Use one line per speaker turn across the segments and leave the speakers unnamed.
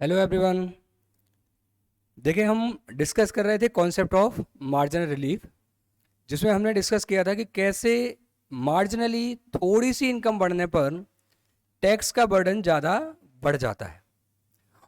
Hello everyone. देखिए, हम discuss कर रहे थे कॉन्सेप्ट ऑफ मार्जिनल रिलीफ, जिसमें हमने डिस्कस किया था कि कैसे मार्जिनली थोड़ी सी इनकम बढ़ने पर टैक्स का बर्डन ज़्यादा बढ़ जाता है,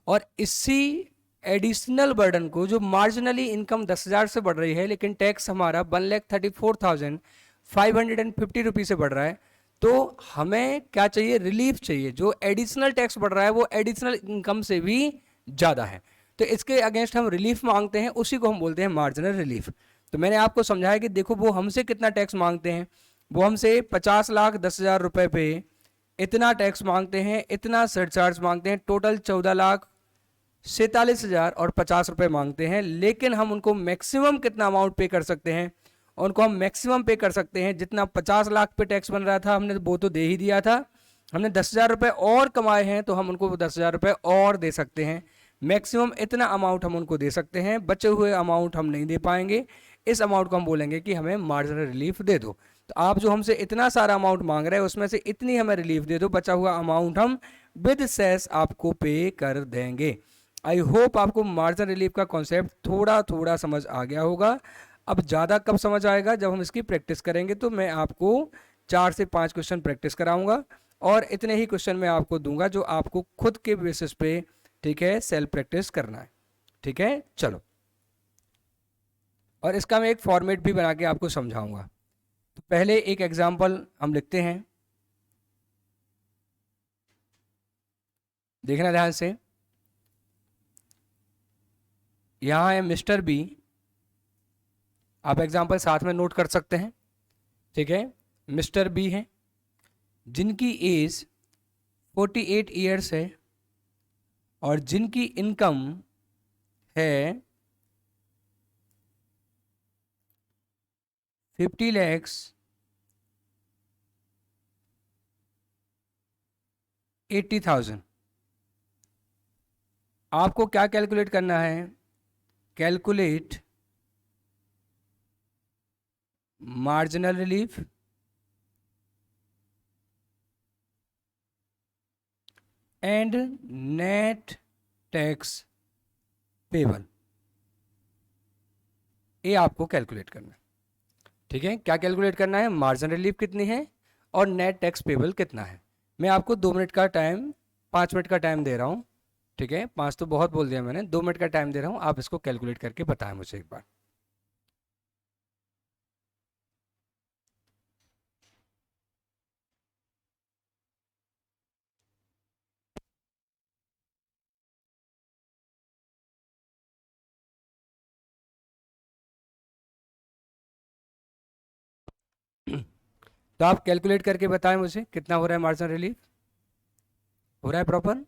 और इसी एडिशनल बर्डन को जो मार्जिनली इनकम 10,000 से बढ़ रही है लेकिन टैक्स हमारा 1,34,550 रुपीज़ से बढ़ रहा है, तो हमें क्या चाहिए? रिलीफ चाहिए। जो एडिशनल टैक्स बढ़ रहा है वो एडिशनल इनकम से भी ज़्यादा है, तो इसके अगेंस्ट हम रिलीफ मांगते हैं, उसी को हम बोलते हैं मार्जिनल रिलीफ। तो मैंने आपको समझाया कि देखो, वो हमसे कितना टैक्स मांगते हैं। वो हमसे 50,10,000 रुपए पे इतना टैक्स मांगते हैं, इतना सरचार्ज मांगते हैं, टोटल 14,47,050 रुपये मांगते हैं। लेकिन हम उनको मैक्सिमम कितना अमाउंट पे कर सकते हैं? उनको हम मैक्सिमम पे कर सकते हैं जितना 50 लाख पे टैक्स बन रहा था, हमने वो तो दे ही दिया था। हमने 10,000 रुपये और कमाए हैं तो हम उनको 10,000 रुपये और दे सकते हैं। मैक्सिमम इतना अमाउंट हम उनको दे सकते हैं, बचे हुए अमाउंट हम नहीं दे पाएंगे। इस अमाउंट को हम बोलेंगे कि हमें मार्जिनल रिलीफ दे दो। तो आप जो हमसे इतना सारा अमाउंट मांग रहे हैं उसमें से इतनी हमें रिलीफ दे दो, बचा हुआ अमाउंट हम विद सेस आपको पे कर देंगे। आई होप आपको मार्जिनल रिलीफ का कॉन्सेप्ट थोड़ा थोड़ा समझ आ गया होगा। अब ज़्यादा कब समझ आएगा? जब हम इसकी प्रैक्टिस करेंगे। तो मैं आपको 4 से 5 क्वेश्चन प्रैक्टिस कराऊंगा, और इतने ही क्वेश्चन मैं आपको दूंगा जो आपको खुद के बेसिस पे, ठीक है, सेल्फ प्रैक्टिस करना है। ठीक है, चलो। और इसका मैं एक फॉर्मेट भी बना के आपको समझाऊंगा। तो पहले एक एग्जाम्पल हम लिखते हैं, देखना ध्यान से। यहाँ है मिस्टर बी। आप एग्जाम्पल साथ में नोट कर सकते हैं। ठीक है, मिस्टर बी हैं जिनकी एज 48 ईयर्स है और जिनकी इनकम है 50,80,000। आपको क्या कैलकुलेट करना है? Calculate marginal relief and net tax payable. ये आपको कैलकुलेट करना है। ठीक है, क्या कैलकुलेट करना है? मार्जिनल रिलीफ कितनी है और नेट टैक्स पेबल कितना है। मैं आपको 2 मिनट का टाइम, 5 मिनट का टाइम दे रहा हूँ। ठीक है, 5 तो बहुत बोल दिया मैंने, 2 मिनट का टाइम दे रहा हूँ। आप इसको कैलकुलेट करके बताएं मुझे एक बार। तो आप कैलकुलेट करके बताएं मुझे कितना हो रहा है मार्जिनल रिलीफ। हो रहा है प्रॉपर?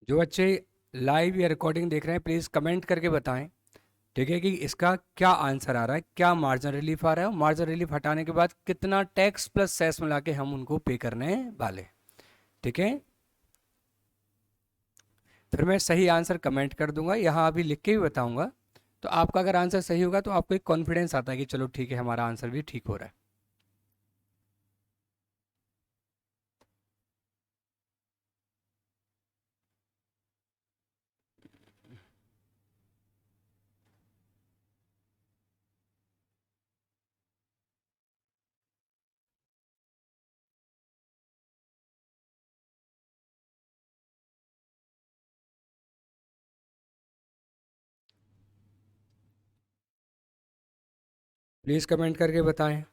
जो बच्चे लाइव या रिकॉर्डिंग देख रहे हैं प्लीज़ कमेंट करके बताएं, ठीक है, कि इसका क्या आंसर आ रहा है, क्या मार्जिनल रिलीफ आ रहा है, और मार्जिनल रिलीफ हटाने के बाद कितना टैक्स प्लस सेस मिला के हम उनको पे करने वाले हैं। ठीक है, फिर मैं सही आंसर कमेंट कर दूंगा, यहाँ अभी लिख के भी बताऊंगा। तो आपका अगर आंसर सही होगा तो आपको एक कॉन्फिडेंस आता है कि चलो ठीक है, हमारा आंसर भी ठीक हो रहा है। प्लीज़ कमेंट करके बताएं।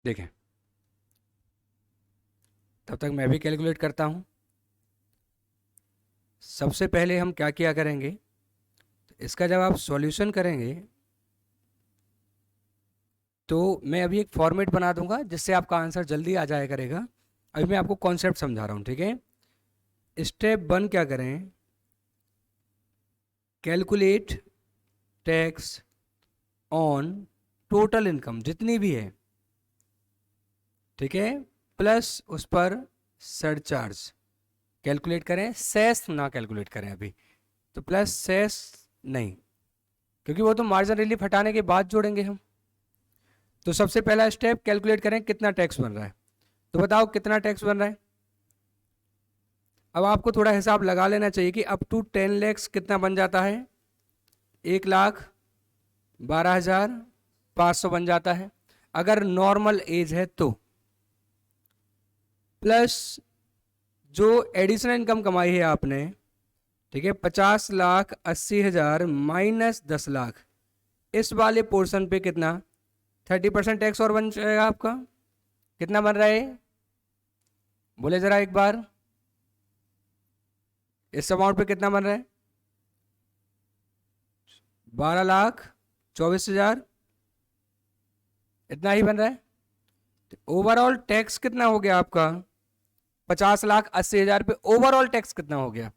देखें, तब तक मैं भी कैलकुलेट करता हूँ। सबसे पहले हम क्या किया करेंगे, तो इसका जब आप सॉल्यूशन करेंगे तो मैं अभी एक फॉर्मेट बना दूंगा जिससे आपका आंसर जल्दी आ जाया करेगा। अभी मैं आपको कॉन्सेप्ट समझा रहा हूँ, ठीक है। स्टेप 1 क्या करें, calculate tax on total income जितनी भी है, ठीक है, प्लस उस पर सरचार्ज कैलकुलेट करें, सेस ना कैलकुलेट करें अभी, तो प्लस सेस नहीं, क्योंकि वो तो मार्जिन रिलीफ हटाने के बाद जोड़ेंगे हम। तो सबसे पहला स्टेप कैलकुलेट करें कितना टैक्स बन रहा है। तो बताओ कितना टैक्स बन रहा है। अब आपको थोड़ा हिसाब लगा लेना चाहिए कि अप टू 10 लाख कितना बन जाता है, 1,12,500 बन जाता है अगर नॉर्मल एज है तो, प्लस जो एडिशनल इनकम कमाई है आपने, ठीक है, 50,80,000 माइनस 10 लाख, इस वाले पोर्शन पे कितना 30% टैक्स और बन जाएगा आपका। कितना बन रहा है बोले जरा एक बार, इस अमाउंट पे कितना बन रहा है, 12,24,000, इतना ही बन रहा है। तो ओवरऑल टैक्स कितना हो गया आपका, 50,80,000 पे ओवरऑल टैक्स कितना हो गया,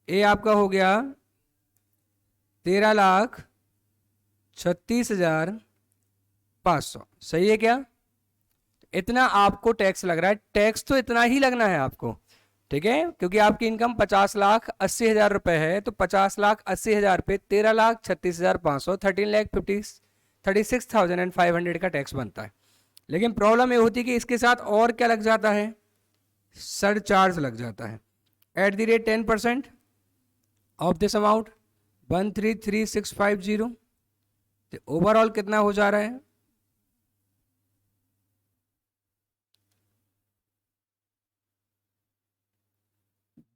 ये आपका हो गया 13,36,500। सही है क्या, इतना आपको टैक्स लग रहा है। टैक्स तो इतना ही लगना है आपको, ठीक है, क्योंकि आपकी इनकम 50,80,000 रुपए है, तो 50,80,000 पे 13,36,500 13,36,500 का टैक्स बनता है। लेकिन प्रॉब्लम ये होती है कि इसके साथ और क्या लग जाता है, सरचार्ज लग जाता है at the rate 10% of this amount 133650। तो ओवरऑल कितना हो जा रहा है,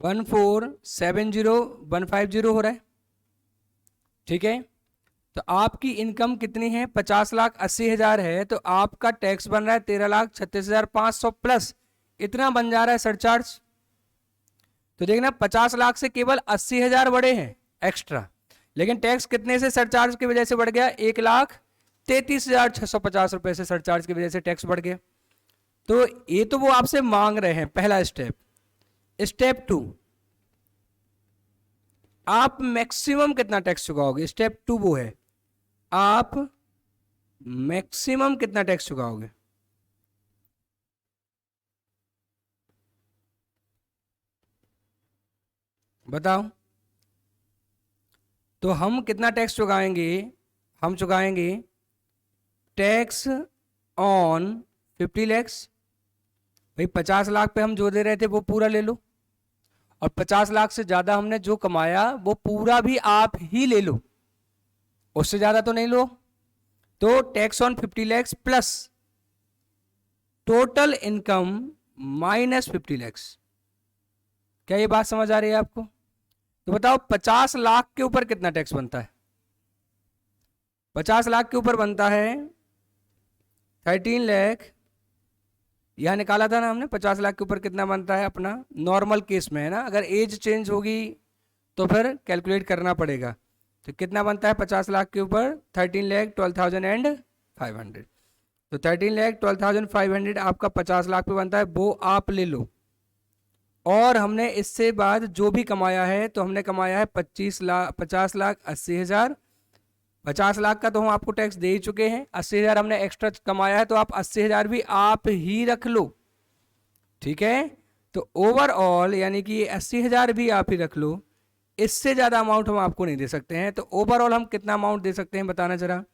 वन 1,470,150 हो रहा है, ठीक है। तो आपकी इनकम कितनी है, 50,80,000 है, तो आपका टैक्स बन रहा है 13,36,500 प्लस इतना बन जा रहा है सरचार्ज। तो देखना 50 लाख से केवल 80,000 बढ़े हैं एक्स्ट्रा, लेकिन टैक्स कितने से सरचार्ज की वजह से बढ़ गया, 1,33,650 रुपए से सरचार्ज की वजह से टैक्स बढ़ गया। तो ये तो वो आपसे मांग रहे हैं पहला स्टेप। स्टेप 2, आप मैक्सिमम कितना टैक्स चुकाओगे। स्टेप 2 वो है, आप मैक्सिमम कितना टैक्स चुकाओगे। बताओ, तो हम कितना टैक्स चुकाएंगे, हम चुकाएंगे टैक्स ऑन 50 लाख। भाई 50 लाख पे हम जो दे रहे थे वो पूरा ले लो, और 50 लाख से ज्यादा हमने जो कमाया वो पूरा भी आप ही ले लो, उससे ज्यादा तो नहीं लो। तो tax on 50 lakh plus total income minus 50 lakh. क्या ये बात समझ आ रही है आपको। तो बताओ 50 लाख के ऊपर कितना टैक्स बनता है। 50 लाख के ऊपर बनता है 13 लाख, यहां निकाला था ना हमने। 50 लाख के ऊपर कितना बनता है अपना नॉर्मल केस में, है ना। अगर एज चेंज होगी तो फिर कैलकुलेट करना पड़ेगा। तो कितना बनता है 50 लाख के ऊपर, 13,12,500। तो 13,12,500 आपका 50 लाख पे बनता है, वो आप ले लो। और हमने इससे बाद जो भी कमाया है, तो हमने कमाया है 50,80,000। 50 लाख का तो हम आपको टैक्स दे ही चुके हैं, 80,000 हमने एक्स्ट्रा कमाया है, तो आप 80,000 भी आप ही रख लो, ठीक है। तो ओवरऑल यानी कि 80,000 भी आप ही रख लो, इससे ज़्यादा अमाउंट हम आपको नहीं दे सकते हैं। तो ओवरऑल हम कितना अमाउंट दे सकते हैं बताना जरा।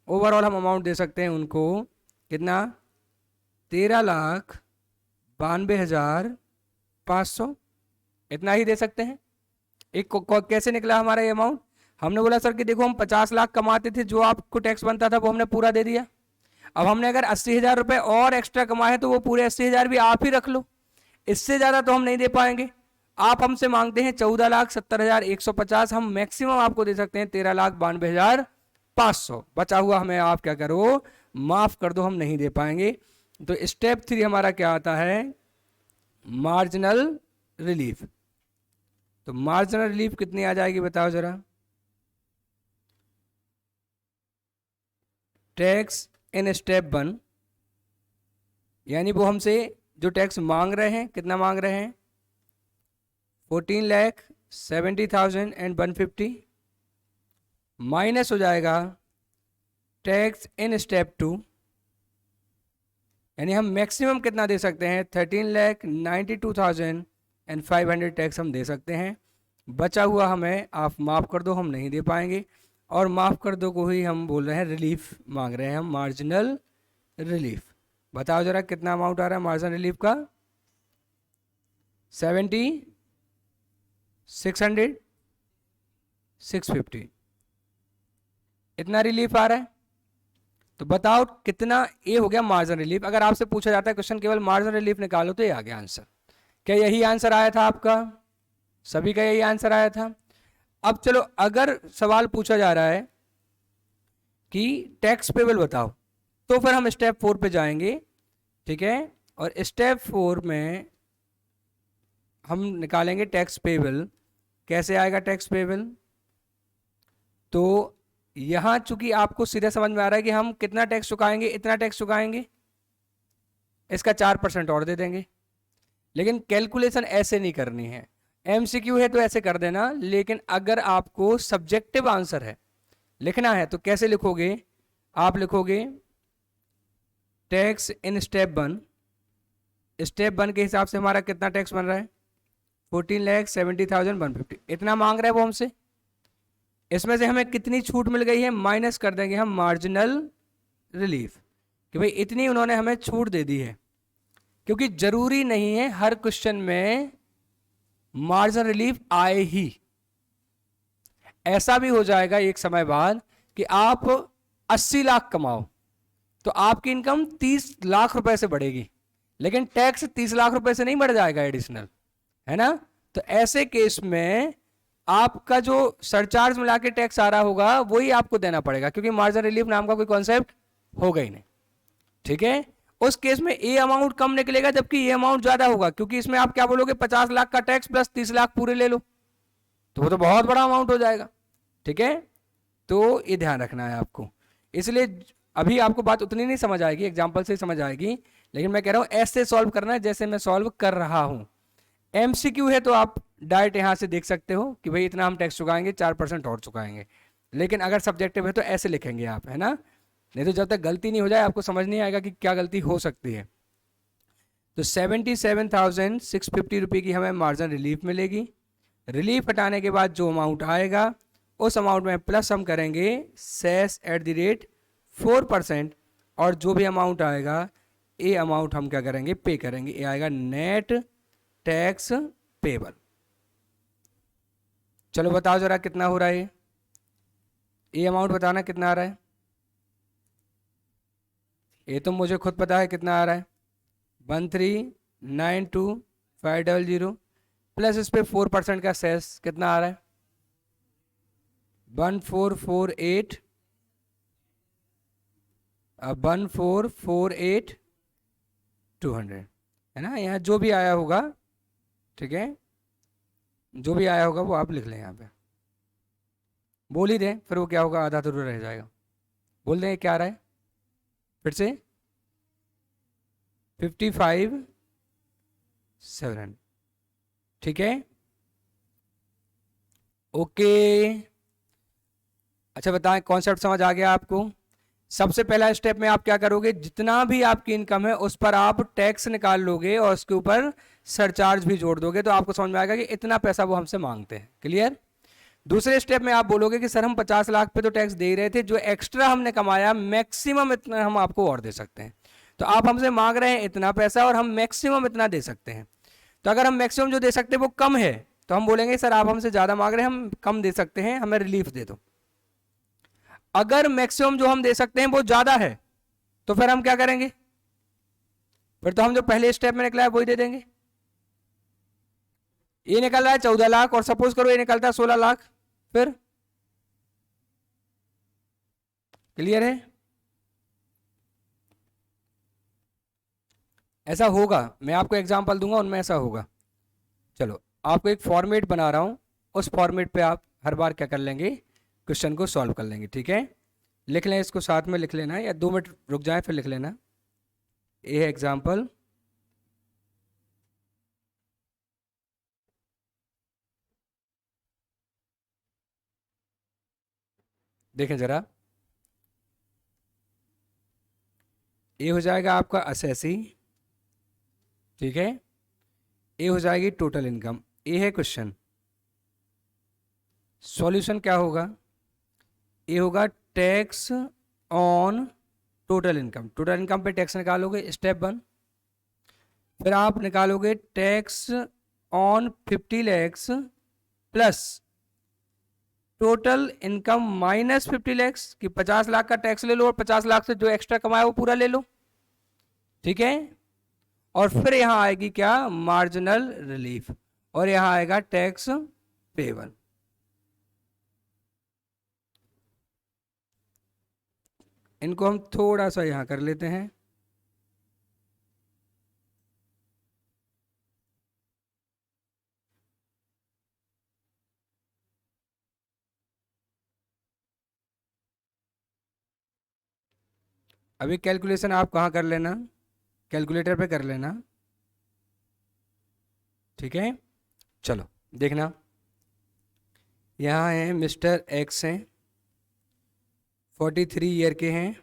ओवरऑल हम अमाउंट दे सकते हैं उनको कितना, 13,92,500, इतना ही दे सकते हैं। एक कैसे निकला हमारा ये अमाउंट, हमने बोला सर कि देखो हम 50 लाख कमाते थे, जो आपको टैक्स बनता था वो हमने पूरा दे दिया। अब हमने अगर 80,000 रुपए और एक्स्ट्रा कमाए तो वो पूरे 80,000 भी आप ही रख लो, इससे ज्यादा तो हम नहीं दे पाएंगे। आप हमसे मांगते हैं 14,70,150, हम मैक्सिमम आपको दे सकते हैं 13,92,500। बचा हुआ हमें आप क्या करो, माफ़ कर दो हम नहीं दे पाएंगे। तो स्टेप 3 हमारा क्या आता है, मार्जिनल रिलीफ। तो मार्जिनल रिलीफ कितनी आ जाएगी बताओ जरा। टैक्स इन स्टेप 1, यानी वो हमसे जो टैक्स मांग रहे हैं, कितना मांग रहे हैं, 14,70,150 माइनस हो जाएगा टैक्स इन स्टेप 2, यानी हम मैक्सिमम कितना दे सकते हैं, 13,92,500 टैक्स हम दे सकते हैं। बचा हुआ हमें आप माफ़ कर दो हम नहीं दे पाएंगे, और माफ़ कर दो को ही हम बोल रहे हैं रिलीफ मांग रहे हैं हम, मार्जिनल रिलीफ। बताओ जरा कितना अमाउंट आ रहा है मार्जिनल रिलीफ का, 70, 600, 650, इतना रिलीफ आ रहा है। तो बताओ कितना, ये हो गया मार्जिनल रिलीफ। अगर आपसे पूछा जाता है क्वेश्चन केवल मार्जिनल रिलीफ निकालो तो ये आ गया आंसर। क्या यही आंसर आया था आपका, सभी का यही आंसर आया था। अब चलो अगर सवाल पूछा जा रहा है कि टैक्स पेबल बताओ, तो फिर हम स्टेप 4 पे जाएंगे, ठीक है। और स्टेप 4 में हम निकालेंगे टैक्स पेबल। कैसे आएगा टैक्स पेबल, तो यहां चूंकि आपको सीधे समझ में आ रहा है कि हम कितना टैक्स चुकाएंगे, इतना टैक्स चुकाएंगे, इसका 4% और दे देंगे। लेकिन कैलकुलेशन ऐसे नहीं करनी है, एमसीक्यू है तो ऐसे कर देना। लेकिन अगर आपको सब्जेक्टिव आंसर है लिखना है तो कैसे लिखोगे, आप लिखोगे टैक्स इन स्टेप 1, स्टेप 1 के हिसाब से हमारा कितना टैक्स बन रहा है, 14,70,150, इतना मांग रहा है वो हमसे। इसमें से हमें कितनी छूट मिल गई है, माइनस कर देंगे हम मार्जिनल रिलीफ, कि भाई इतनी उन्होंने हमें छूट दे दी है। क्योंकि जरूरी नहीं है हर क्वेश्चन में मार्जिनल रिलीफ आए ही। ऐसा भी हो जाएगा एक समय बाद कि आप 80 लाख कमाओ तो आपकी इनकम 30 लाख रुपए से बढ़ेगी, लेकिन टैक्स 30 लाख रुपए से नहीं बढ़ जाएगा एडिशनल, है ना। तो ऐसे केस में आपका जो सरचार्ज मिला के टैक्स आ रहा होगा वही आपको देना पड़ेगा, क्योंकि मार्जिनल रिलीफ नाम का कोई कॉन्सेप्ट होगा ही नहीं, ठीक है। उस केस में ये अमाउंट कम निकलेगा जबकि ये अमाउंट ज्यादा होगा, क्योंकि इसमें आप क्या बोलोगे, 50 लाख का टैक्स प्लस 30 लाख पूरे ले लो, तो वो तो बहुत बड़ा अमाउंट हो जाएगा, ठीक है। तो ये ध्यान रखना है आपको। इसलिए अभी आपको बात उतनी नहीं समझ आएगी, एग्जाम्पल से समझ आएगी, लेकिन मैं कह रहा हूं ऐसे सॉल्व करना है जैसे मैं सॉल्व कर रहा हूं। एमसीक्यू है तो आप डायरेक्ट यहां से देख सकते हो कि भाई इतना हम टैक्स चुकाएंगे, 4% और चुकाएंगे। लेकिन अगर सब्जेक्टिव है तो ऐसे लिखेंगे आप, है ना। नहीं तो जब तक गलती नहीं हो जाए आपको समझ नहीं आएगा कि क्या गलती हो सकती है। तो 77,650 रुपये की हमें मार्जिन रिलीफ मिलेगी। रिलीफ हटाने के बाद जो अमाउंट आएगा उस अमाउंट में प्लस हम करेंगे सेस @4%, और जो भी अमाउंट आएगा ये अमाउंट हम क्या करेंगे, पे करेंगे। ये आएगा नेट टैक्स पेबल। चलो बताओ जरा कितना हो रहा है ये अमाउंट बताना कितना आ रहा है। ये तो मुझे खुद पता है कितना आ रहा है, 13,92,500 प्लस इस पे 4% का सेस कितना आ रहा है, 1448 1448,200, है ना। यहाँ जो भी आया होगा, ठीक है, जो भी आया होगा वो आप लिख लें यहाँ पे, बोल ही दें, फिर वो क्या होगा, आधा अधूरा रह जाएगा। बोल दें क्या आ रहा है फिर से, 55,700, ठीक है, ओके। अच्छा बताएं कॉन्सेप्ट समझ आ गया आपको। सबसे पहला स्टेप में आप क्या करोगे, जितना भी आपकी इनकम है उस पर आप टैक्स निकाल लोगे और उसके ऊपर सरचार्ज भी जोड़ दोगे, तो आपको समझ में आएगा कि इतना पैसा वो हमसे मांगते हैं। क्लियर। दूसरे स्टेप में आप बोलोगे कि सर हम 50 लाख पे तो टैक्स दे ही रहे थे, जो एक्स्ट्रा हमने कमाया मैक्सिमम इतना हम आपको और दे सकते हैं। तो आप हमसे मांग रहे हैं इतना पैसा और हम मैक्सिमम इतना दे सकते हैं। तो अगर हम मैक्सिमम जो दे सकते हैं वो कम है तो हम बोलेंगे सर आप हमसे ज़्यादा मांग रहे हैं, हम कम दे सकते हैं, हमें रिलीफ दे दो। अगर मैक्सिमम जो हम दे सकते हैं वो ज़्यादा है तो फिर हम क्या करेंगे, फिर तो हम जो पहले स्टेप में निकला है वही दे देंगे। ये निकल रहा है 14 लाख और सपोज करो ये निकलता है 16 लाख, फिर क्लियर है। ऐसा होगा, मैं आपको एग्जांपल दूंगा, उनमें ऐसा होगा। चलो आपको एक फॉर्मेट बना रहा हूँ, उस फॉर्मेट पे आप हर बार क्या कर लेंगे, क्वेश्चन को सॉल्व कर लेंगे। ठीक है, लिख लें, इसको साथ में लिख लेना, या 2 मिनट रुक जाए फिर लिख लेना। ये है एग्जाम्पल, देखें जरा, ये हो जाएगा आपका असेसी। ठीक है, ये हो जाएगी टोटल इनकम। ये है क्वेश्चन, सॉल्यूशन क्या होगा, ये होगा tax on total income. Total income पे टैक्स निकालोगे, स्टेप 1। फिर आप निकालोगे tax on 50 lakhs plus total income minus 50 lakhs, कि 50 लाख का टैक्स ले लो और 50 लाख से जो एक्स्ट्रा कमाया वो पूरा ले लो। ठीक है, और फिर यहां आएगी क्या, मार्जिनल रिलीफ, और यहां आएगा टैक्स पेबल। इनको हम थोड़ा सा यहां कर लेते हैं। अभी कैलकुलेशन आप कहाँ कर लेना, कैलकुलेटर पे कर लेना। ठीक है, चलो देखना, यहाँ है मिस्टर एक्स हैं, 43 ईयर के हैं,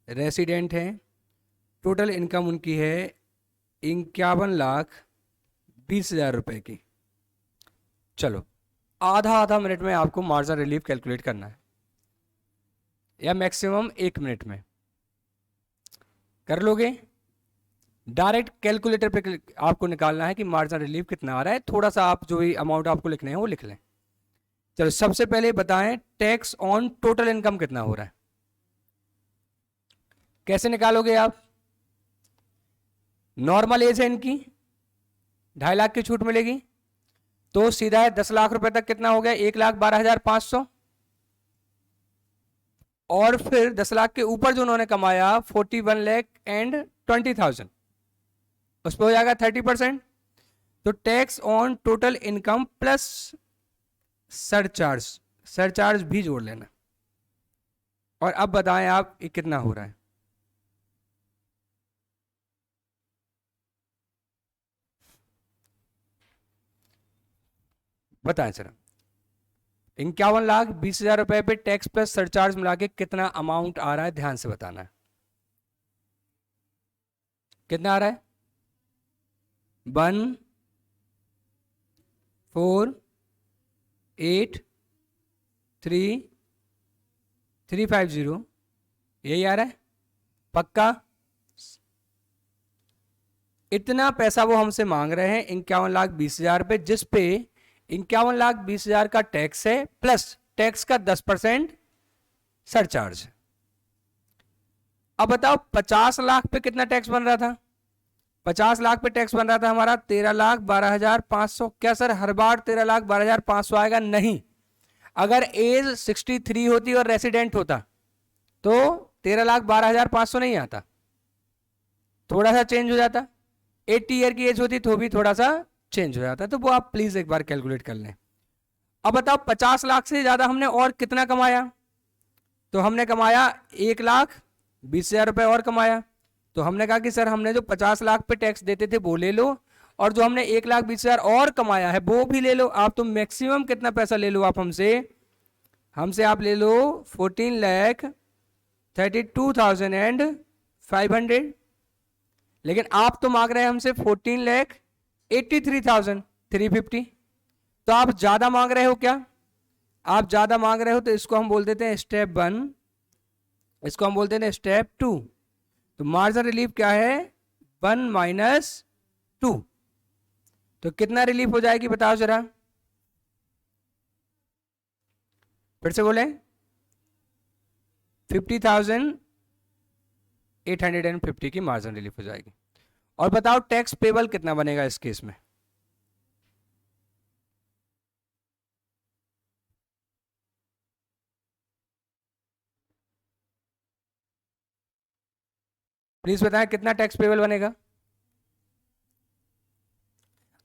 रेसिडेंट हैं, टोटल इनकम उनकी है 51,20,000 रुपए की। चलो आधा आधा मिनट में आपको मार्जिन रिलीफ कैलकुलेट करना है, या मैक्सिमम 1 मिनट में कर लोगे। डायरेक्ट कैलकुलेटर पे आपको निकालना है कि मार्जिन रिलीफ कितना आ रहा है, थोड़ा सा आप जो भी अमाउंट आपको लिखने हैं वो लिख लें। चलो सबसे पहले बताएं टैक्स ऑन टोटल इनकम कितना हो रहा है, कैसे निकालोगे आप। नॉर्मल एज है इनकी, 2.5 लाख की छूट मिलेगी, तो सीधा है 10 लाख रुपए तक कितना हो गया, 1,12,500। और फिर 10 लाख के ऊपर जो उन्होंने कमाया 41,20,000, उस पर हो जाएगा 30%। तो tax on total income plus surcharge, surcharge भी जोड़ लेना। और अब बताएं आप ये कितना हो रहा है। बताएं सर, 51,20,000 रुपए पे टैक्स प्लस सरचार्ज मिला के कितना अमाउंट आ रहा है, ध्यान से बताना है। कितना आ रहा है, 1,4,8,3,350, यही आ रहा है पक्का। इतना पैसा वो हमसे मांग रहे हैं 51,20,000 पे, जिस पे 51,20,000 का टैक्स है प्लस टैक्स का 10% सरचार्ज। अब बताओ 50 लाख पे कितना टैक्स बन रहा था, 50 लाख पे टैक्स बन रहा था हमारा 13,12,500। क्या सर हर बार 13,12,500 आएगा, नहीं। अगर एज 63 होती और रेसिडेंट होता तो 13,12,500 नहीं आता, थोड़ा सा चेंज हो जाता। 80 ईयर की एज होती तो भी थोड़ा सा चेंज हो जाता। तो वो आप प्लीज एक बार कैलकुलेट कर लें। अब बताओ 50 लाख से ज्यादा हमने और कितना कमाया, तो हमने कमाया 1,20,000 रुपए और कमाया। तो हमने कहा कि सर हमने जो 50 लाख पे टैक्स देते थे वो ले लो, और जो हमने 1,20,000 और कमाया है वो भी ले लो। आप तो मैक्सिमम कितना पैसा ले लो आप हमसे, हमसे आप ले लो 14,32,500, लेकिन आप तो मांग रहे हैं हमसे 14,83,350। तो आप ज्यादा मांग रहे हो क्या, आप ज्यादा मांग रहे हो, तो इसको हम बोल देते हैं स्टेप 1, इसको हम बोलते हैं स्टेप 2। तो मार्जिन रिलीफ क्या है, 1 - 2। तो कितना रिलीफ हो जाएगी बताओ जरा, फिर से बोले, 50,850 की मार्जिन रिलीफ हो जाएगी। और बताओ टैक्स पेबल कितना बनेगा इस केस में। प्लीज बताएं कितना टैक्स पेबल बनेगा।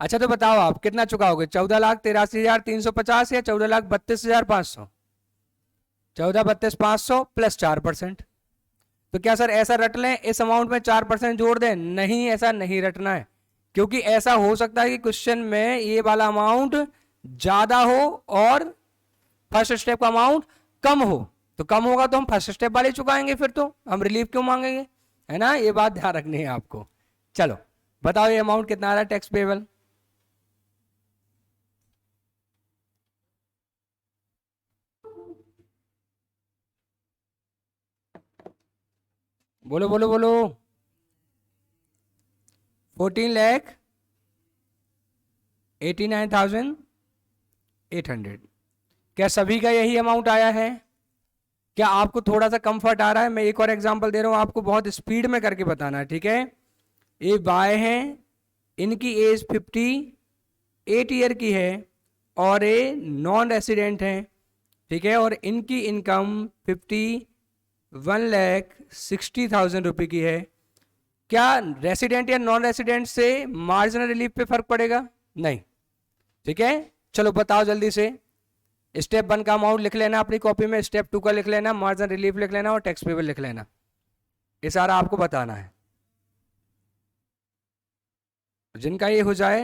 अच्छा तो बताओ आप कितना चुकाओगे, 14,83,350 या 14,32,500? 14,32,500 प्लस 4%। तो क्या सर ऐसा रट लें, इस अमाउंट में 4% जोड़ दें? नहीं, ऐसा नहीं रटना है, क्योंकि ऐसा हो सकता है कि क्वेश्चन में ये वाला अमाउंट ज्यादा हो और फर्स्ट स्टेप का अमाउंट कम हो। तो कम होगा तो हम फर्स्ट स्टेप वाले चुकाएंगे, फिर तो हम रिलीफ क्यों मांगेंगे, है ना? ये बात ध्यान रखनी है आपको। चलो बताओ ये अमाउंट कितना आ रहा है टैक्स पेबल? बोलो बोलो बोलो। 14,89,800। क्या सभी का यही अमाउंट आया है? क्या आपको थोड़ा सा कंफर्ट आ रहा है? मैं एक और एग्जांपल दे रहा हूं आपको, बहुत स्पीड में करके बताना है, ठीक है? ये बाय हैं, इनकी एज 58 ईयर की है और ये नॉन रेसिडेंट हैं, ठीक है? और इनकी इनकम 51,60,000 रुपये की है। क्या रेसिडेंट या नॉन रेसिडेंट से मार्जिनल रिलीफ पे फर्क पड़ेगा? नहीं। ठीक है, चलो बताओ जल्दी से। स्टेप 1 का अमाउंट लिख लेना अपनी कॉपी में, स्टेप 2 का लिख लेना, मार्जिन रिलीफ लिख लेना और टैक्स पेबल लिख लेना। ये सारा आपको बताना है। जिनका ये हो जाए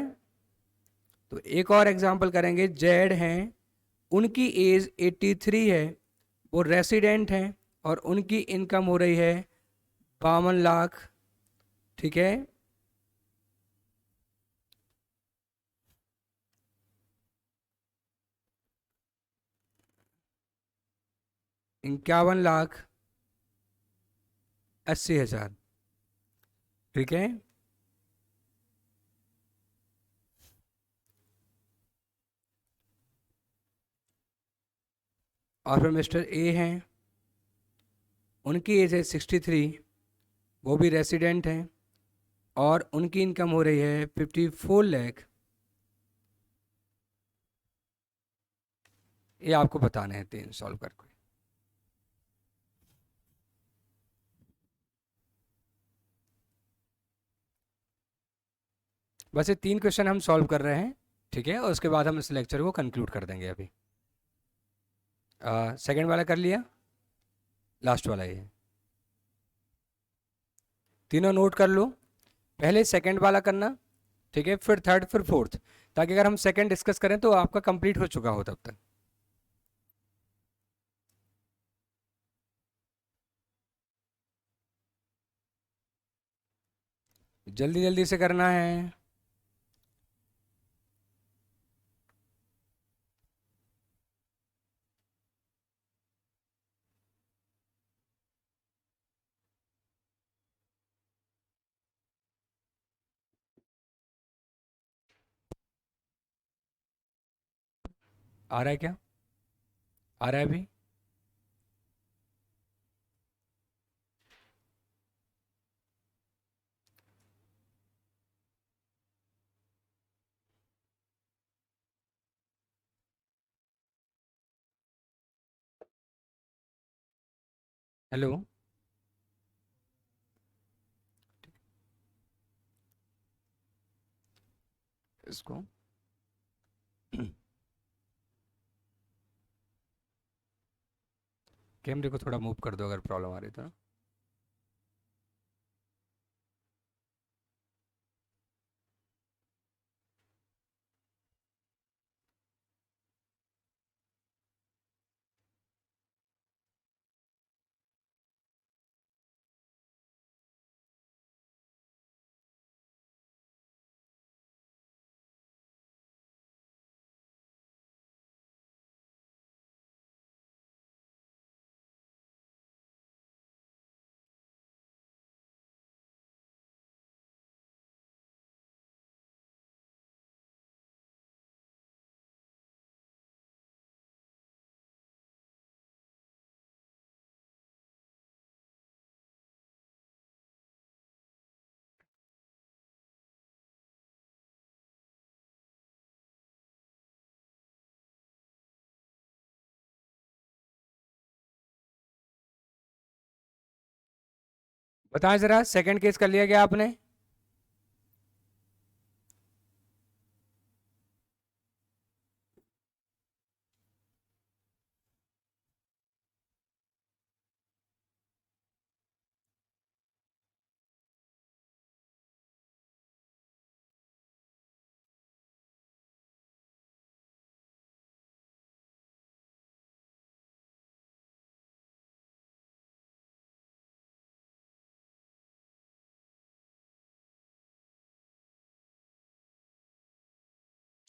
तो एक और एग्जांपल करेंगे। जेड हैं, उनकी एज 83 है, वो रेसिडेंट हैं और उनकी इनकम हो रही है 52 लाख, ठीक है? ₹51,80,000, ठीक है? और फिर मिस्टर ए हैं, उनकी एज है 63, वो भी रेसिडेंट हैं और उनकी इनकम हो रही है 54 लाख। ये आपको बताने हैं 3 सॉल्व करके। बस ये 3 क्वेश्चन हम सॉल्व कर रहे हैं, ठीक है? और उसके बाद हम इस लेक्चर को कंक्लूड कर देंगे। अभी सेकंड वाला कर लिया, लास्ट वाला ये। तीनों नोट कर लो, पहले सेकंड वाला करना, ठीक है? फिर थर्ड, फिर फोर्थ, ताकि अगर हम सेकंड डिस्कस करें तो आपका कंप्लीट हो चुका हो तब तक। जल्दी जल्दी से करना है। आ रहा है क्या? आ रहा है अभी? हेलो? इसको कैमरे को थोड़ा मूव कर दो अगर प्रॉब्लम आ रही तो ना। बताएं जरा, सेकंड केस कर लिया गया आपने?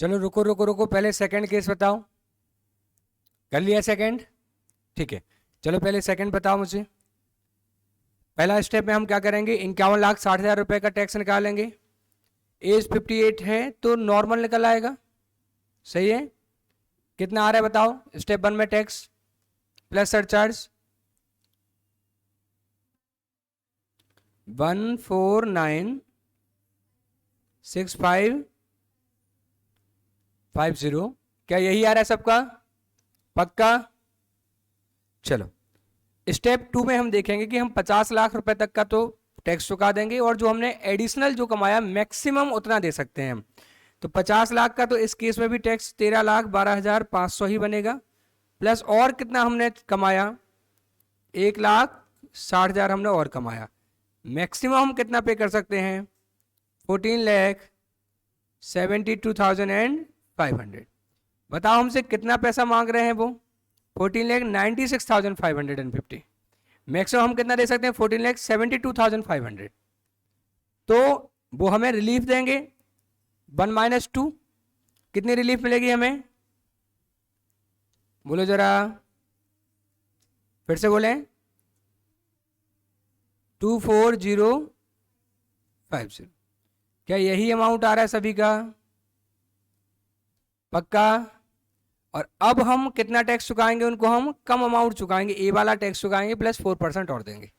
चलो रुको रुको रुको, पहले सेकंड केस बताओ। कर लिया सेकंड? ठीक है, चलो पहले सेकंड बताओ मुझे। पहला स्टेप में हम क्या करेंगे, 51,60,000 रुपए का टैक्स निकालेंगे। एज 58 है तो नॉर्मल निकल आएगा, सही है। कितना आ रहा है बताओ स्टेप 1 में टैक्स प्लस सरचार्ज? 1496550। क्या यही आ रहा है सबका? पक्का? चलो स्टेप 2 में हम देखेंगे कि हम 50 लाख रुपए तक का तो टैक्स चुका देंगे, और जो हमने एडिशनल जो कमाया मैक्सिमम उतना दे सकते हैं हम। तो 50 लाख का तो इस केस में भी टैक्स 13,12,500 ही बनेगा, प्लस और कितना हमने कमाया, 1,60,000 हमने और कमाया। मैक्सिमम हम कितना पे कर सकते हैं, 14,72,500। बताओ हमसे कितना पैसा मांग रहे हैं वो, 14,96,550। मैक्सिमम हम कितना दे सकते हैं, 14,72,500। तो वो हमें रिलीफ देंगे 1 - 2। कितनी रिलीफ मिलेगी हमें, बोलो जरा, फिर से बोलें। 24,050। क्या यही अमाउंट आ रहा है सभी का? पक्का? और अब हम कितना टैक्स चुकाएंगे उनको, हम कम अमाउंट चुकाएंगे, ए वाला टैक्स चुकाएंगे प्लस 4% और देंगे।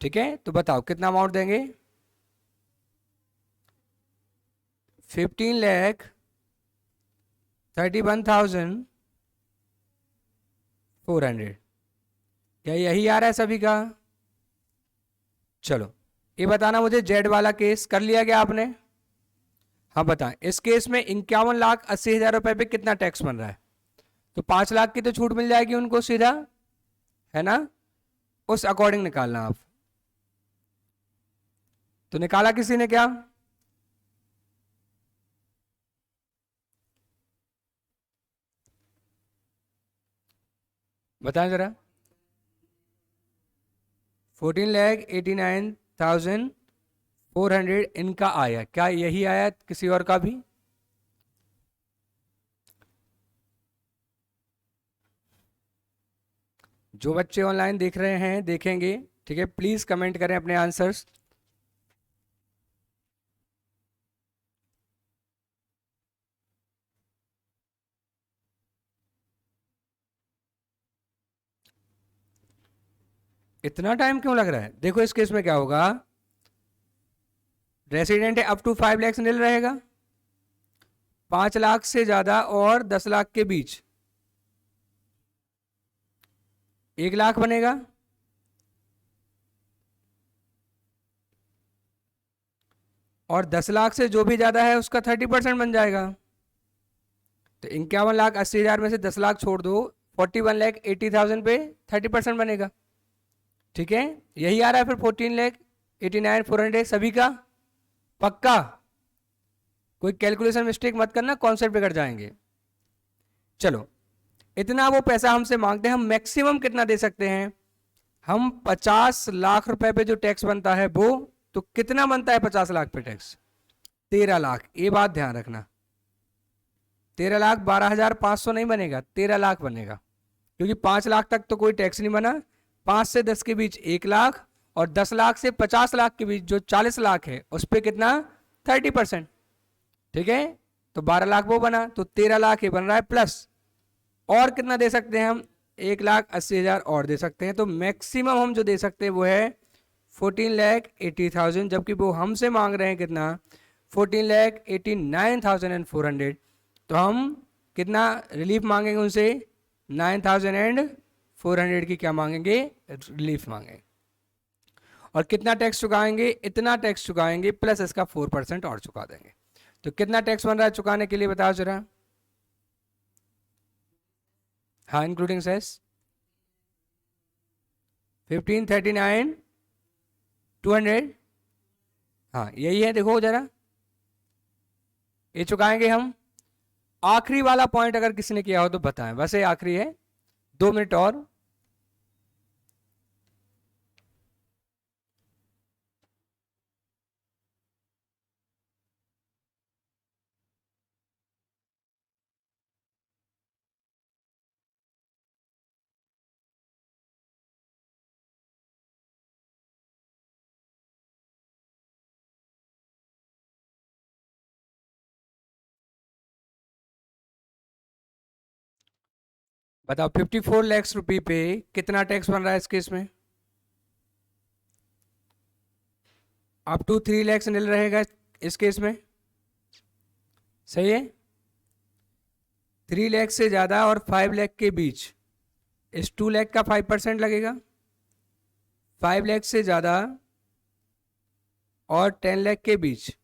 ठीक है, तो बताओ कितना अमाउंट देंगे, 15,31,400। क्या यही आ रहा है सभी का? चलो ये बताना मुझे, जेड वाला केस कर लिया क्या आपने? हाँ बताएं, इस केस में 51,80,000 रुपए पे कितना टैक्स बन रहा है? तो 5 लाख की तो छूट मिल जाएगी उनको सीधा, है ना? उस अकॉर्डिंग निकालना आप। तो निकाला किसी ने क्या? बताएं जरा। 14,89,400 इनका आया, क्या यही आया किसी और का भी? जो बच्चे ऑनलाइन देख रहे हैं देखेंगे, ठीक है, प्लीज कमेंट करें अपने आंसर्स। इतना टाइम क्यों लग रहा है? देखो इस केस में क्या होगा, रेसिडेंट है अप टू 5 लाख नील रहेगा, 5 लाख से ज्यादा और 10 लाख के बीच 1 लाख बनेगा, और 10 लाख से जो भी ज्यादा है उसका 30% बन जाएगा। तो 51,80,000 में से 10 लाख छोड़ दो, 41,80,000 पे 30% बनेगा। ठीक है, यही आ रहा है फिर 14,89,400 सभी का। पक्का? कोई कैलकुलेशन मिस्टेक मत करना, कॉन्सेप्ट बिगड़ जाएंगे। चलो इतना वो पैसा हमसे मांगते हैं, हम मैक्सिमम कितना दे सकते हैं, हम 50 लाख रुपए पे जो टैक्स बनता है वो, तो कितना बनता है 50 लाख पे टैक्स, 13 लाख। ये बात ध्यान रखना, 13,12,500 नहीं बनेगा, 13 लाख बनेगा, क्योंकि 5 लाख तक तो कोई टैक्स नहीं बना, 5 से 10 के बीच 1 लाख, और 10 लाख से 50 लाख के बीच जो 40 लाख है उस पर कितना, 30%। ठीक है, तो 12 लाख वो बना, तो 13 लाख ये बन रहा है, प्लस और कितना दे सकते हैं हम, 1,80,000 और दे सकते हैं। तो मैक्सिमम हम जो दे सकते हैं वो है 14,80,000, जबकि वो हमसे मांग रहे हैं कितना, 14,89,400। तो हम कितना रिलीफ मांगेंगे उनसे, 9,400 की क्या मांगेंगे, रिलीफ मांगेंगे। और कितना टैक्स चुकाएंगे, इतना टैक्स चुकाएंगे प्लस इसका 4% और चुका देंगे। तो कितना टैक्स बन रहा है चुकाने के लिए, बताओ जरा। हाँ इंक्लूडिंग सेस 15,39,200। हाँ यही है, देखो जरा, ये चुकाएंगे हम। आखिरी वाला पॉइंट अगर किसी ने किया हो तो बताएं, वैसे आखिरी है, 2 मिनट और। बताओ 54 लाख रुपए पे कितना टैक्स बन रहा है इस केस में? अप टू 3 लाख नील रहेगा इस केस में, सही है। 3 लाख से ज़्यादा और 5 लाख के बीच इस 2 लाख का 5% लगेगा, 5 लाख से ज़्यादा और 10 लाख के बीच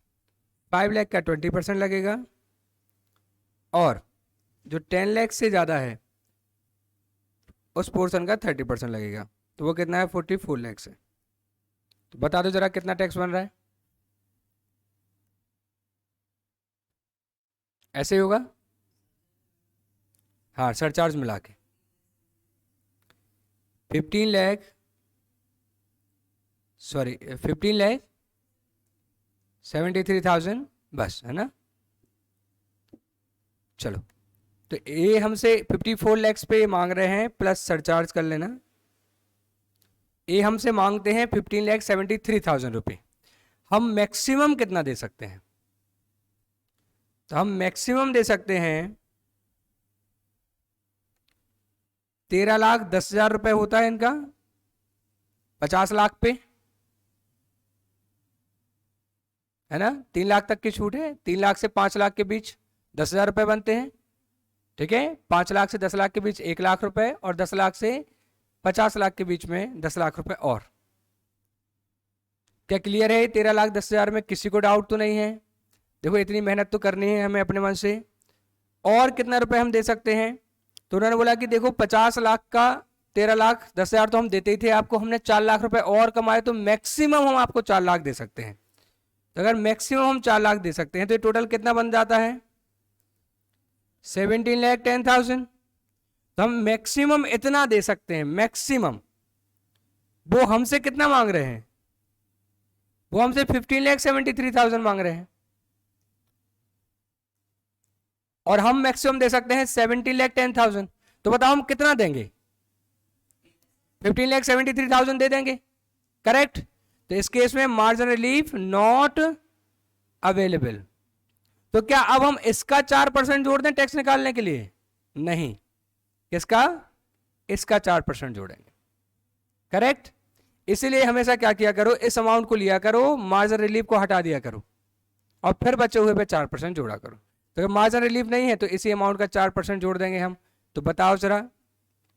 5 लाख का 20% लगेगा, और जो 10 लाख से ज़्यादा है उस पोर्शन का 30% लगेगा। तो वो कितना है? 44 लाख से। तो बता दो जरा कितना टैक्स बन रहा है? ऐसे ही होगा, हाँ, सरचार्ज मिला के 15 लाख 73,000 बस, है ना। चलो, तो ये हमसे 54 लाख पे मांग रहे हैं प्लस सरचार्ज कर लेना। ये हमसे मांगते हैं 15,73,000 रुपये। हम मैक्सिमम कितना दे सकते हैं? तो हम मैक्सिमम दे सकते हैं 13,10,000 रुपये होता है इनका 50 लाख पे, है ना। 3 लाख तक की छूट है, 3 लाख से 5 लाख के बीच 10,000 रुपये बनते हैं, ठीक है। 5 लाख से 10 लाख के बीच 1 लाख रुपए, और 10 लाख से 50 लाख के बीच में 10 लाख रुपए। और क्या क्लियर है? 13,10,000 में किसी को डाउट तो नहीं है? देखो, इतनी मेहनत तो करनी है हमें अपने मन से। और कितना रुपए हम दे सकते हैं? तो उन्होंने बोला कि देखो 50 लाख का 13,10,000 तो हम देते ही थे आपको, हमने 4 लाख रुपए और कमाए, तो मैक्सिमम हम आपको 4 लाख दे सकते हैं। तो अगर मैक्सिमम हम 4 लाख दे सकते हैं तो ये टोटल कितना बन जाता है? 17,10,000। तो हम मैक्सिमम इतना दे सकते हैं, मैक्सिमम। वो हमसे कितना मांग रहे हैं? वो हमसे 15,73,000 मांग रहे हैं, और हम मैक्सिमम दे सकते हैं 17,10,000। तो बताओ हम कितना देंगे? 15,73,000 दे देंगे, करेक्ट। तो इस केस में मार्जिन रिलीफ नॉट अवेलेबल। तो क्या अब हम इसका 4% जोड़ दें टैक्स निकालने के लिए? नहीं, किसका? इसका 4% जोड़ेंगे, करेक्ट। इसीलिए हमेशा क्या किया करो, इस अमाउंट को लिया करो, मार्जिन रिलीफ को हटा दिया करो, और फिर बचे हुए पे 4% जोड़ा करो। तो अगर मार्जिन रिलीफ नहीं है तो इसी अमाउंट का 4% जोड़ देंगे हम। तो बताओ जरा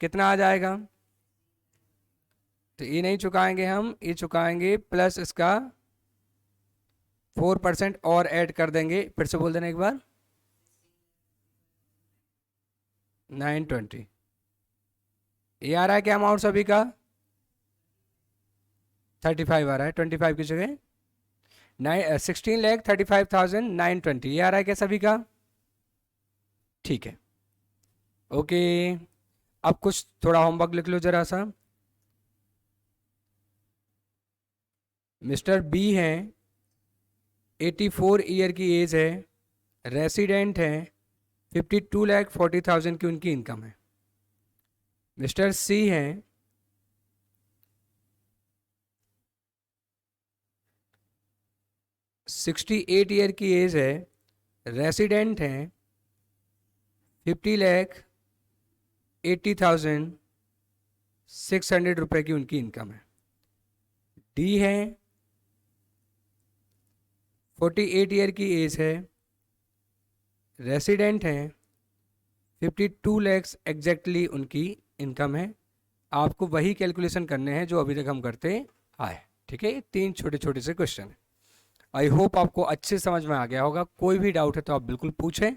कितना आ जाएगा? तो ये नहीं चुकाएंगे हम, ये चुकाएंगे प्लस इसका 4% और ऐड कर देंगे। फिर से बोल देना एक बार, 920। ये आ रहा है क्या अमाउंट सभी का? 35 आ रहा है, 25 की जगह 16,35,920 ये आ रहा है क्या सभी का? ठीक है, ओके। अब कुछ थोड़ा होमवर्क लिख लो जरा सा। मिस्टर बी हैं, 84 ईयर की एज है, रेसिडेंट हैं, 52,40,000 की उनकी इनकम है। मिस्टर सी हैं, 68 ईयर की एज है, रेसिडेंट हैं, 50,80,600 रुपए की उनकी इनकम है। डी है, 48 ईयर की एज है, रेसिडेंट हैं, 52 लाख एग्जैक्टली उनकी इनकम है। आपको वही कैलकुलेशन करने हैं जो अभी तक हम करते आए, ठीक है। 3 छोटे छोटे से क्वेश्चन है। आई होप आपको अच्छे समझ में आ गया होगा। कोई भी डाउट है तो आप बिल्कुल पूछें।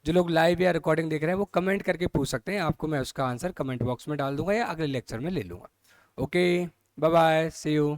जो लोग लाइव या रिकॉर्डिंग देख रहे हैं वो कमेंट करके पूछ सकते हैं, आपको मैं उसका आंसर कमेंट बॉक्स में डाल दूंगा या अगले लेक्चर में ले लूँगा। Okay, bye bye, see you.